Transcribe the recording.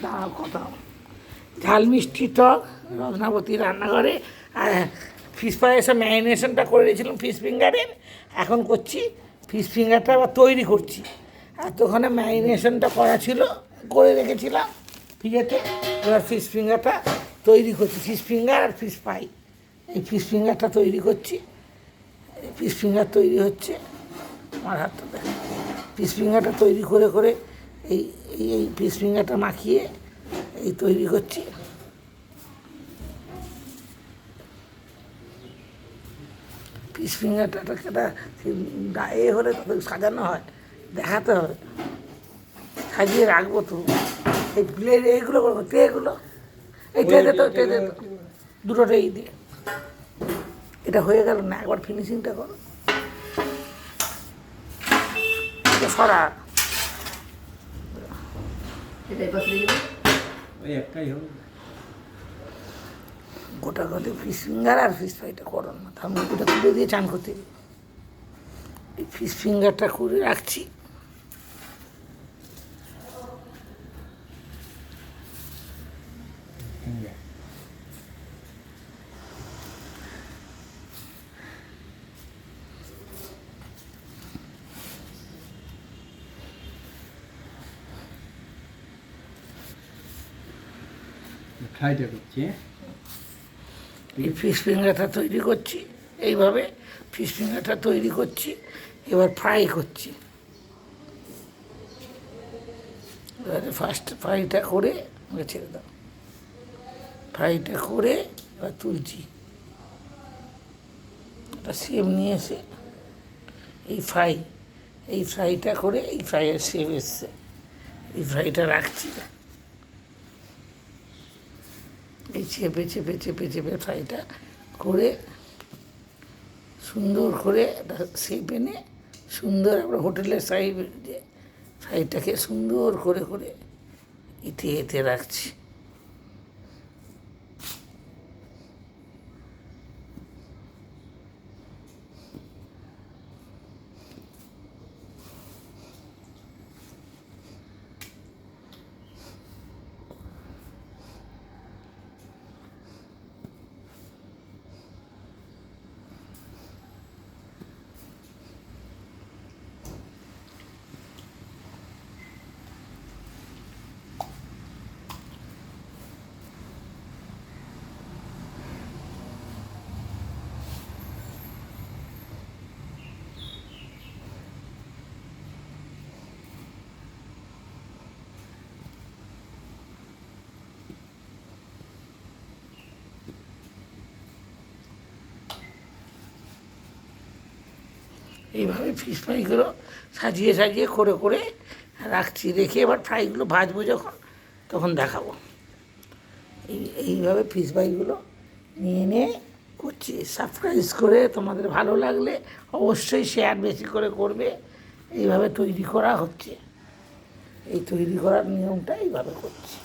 দাঁড়াও কথা, ঝাল মিষ্টি টক রত্নাবতী রান্নাঘরে। আর ফিশ ফ্রাই এসে ম্যারিনেশনটা করে দিয়েছিলাম ফিশ ফিঙ্গারের, এখন করছি ফিশ ফিঙ্গারটা আবার তৈরি করছি। এতক্ষণে ম্যারিনেশনটা করা ছিল, করে রেখেছিলাম ফ্রিজেতে। এবার ফিশ ফিঙ্গারটা তৈরি করছি, ফিশ ফিঙ্গার আর ফিশ ফ্রাই। এই ফিশ ফিঙ্গারটা তৈরি করছি, ফিশ ফিঙ্গার তৈরি হচ্ছে। আমার হাতটা দেখ, ফিশ ফিঙ্গারটা তৈরি করে করে এই এই ফিশ ফিঙ্গারটা মাখিয়ে এই তৈরি করছি। ফিশ ফিঙ্গারটা এ হলে তাদের সাজানো হয়, দেখাতে হবে, সাজিয়ে রাখবো তো। এই প্লেট এইগুলো ট্রেগুলো, এই ট্রে তো দুটো ট্রেই দিয়ে। এটা হয়ে গেল না, একবার ফিনিশিংটা করো। সরা গোটা গোটা ফিশ ফিঙ্গার আর ফিশ ফ্রাইটা করো না, তার মুখটা তুলে দিয়ে চান করতে। এই ফিশ ফিঙ্গারটা করে রাখছি। ফ্রাইটা করছি, এই ফিশ ফিঙ্গারটা তৈরি করছি এইভাবে, ফিশ ফিঙ্গারটা তৈরি করছি, এবার ফ্রাই করছি। এবারে ফার্স্ট ফ্রাইটা করে আমাকে ছেড়ে দাও, ফ্রাইটা করে এবার তুলছি। একটা শেপ নিয়ে এসে এই ফ্রাইটা করে এই ফ্রাইয়ের শেপ এসছে, এই ফ্রাইটা রাখছি। এই চেপে চেপে চেপে চেপে ফ্রাইটা করে সুন্দর করে একটা শেপ এনে সুন্দর আমরা হোটেলের সাইডে ফ্রাইটাকে সুন্দর করে করে এতে এতে রাখছি। এইভাবে ফিশ ফ্রাইগুলো সাজিয়ে সাজিয়ে করে করে রাখছি, রেখে এবার ফ্রাইগুলো ভাজবো যখন, তখন দেখাবো। এইভাবে ফিশ ফ্রাইগুলো নিয়ে নিয়ে করছি। সাবস্ক্রাইব করে তোমাদের ভালো লাগলে অবশ্যই শেয়ার বেশি করে করবে। এইভাবে তৈরি করা হচ্ছে, এই তৈরি করার নিয়মটা এইভাবে করছি।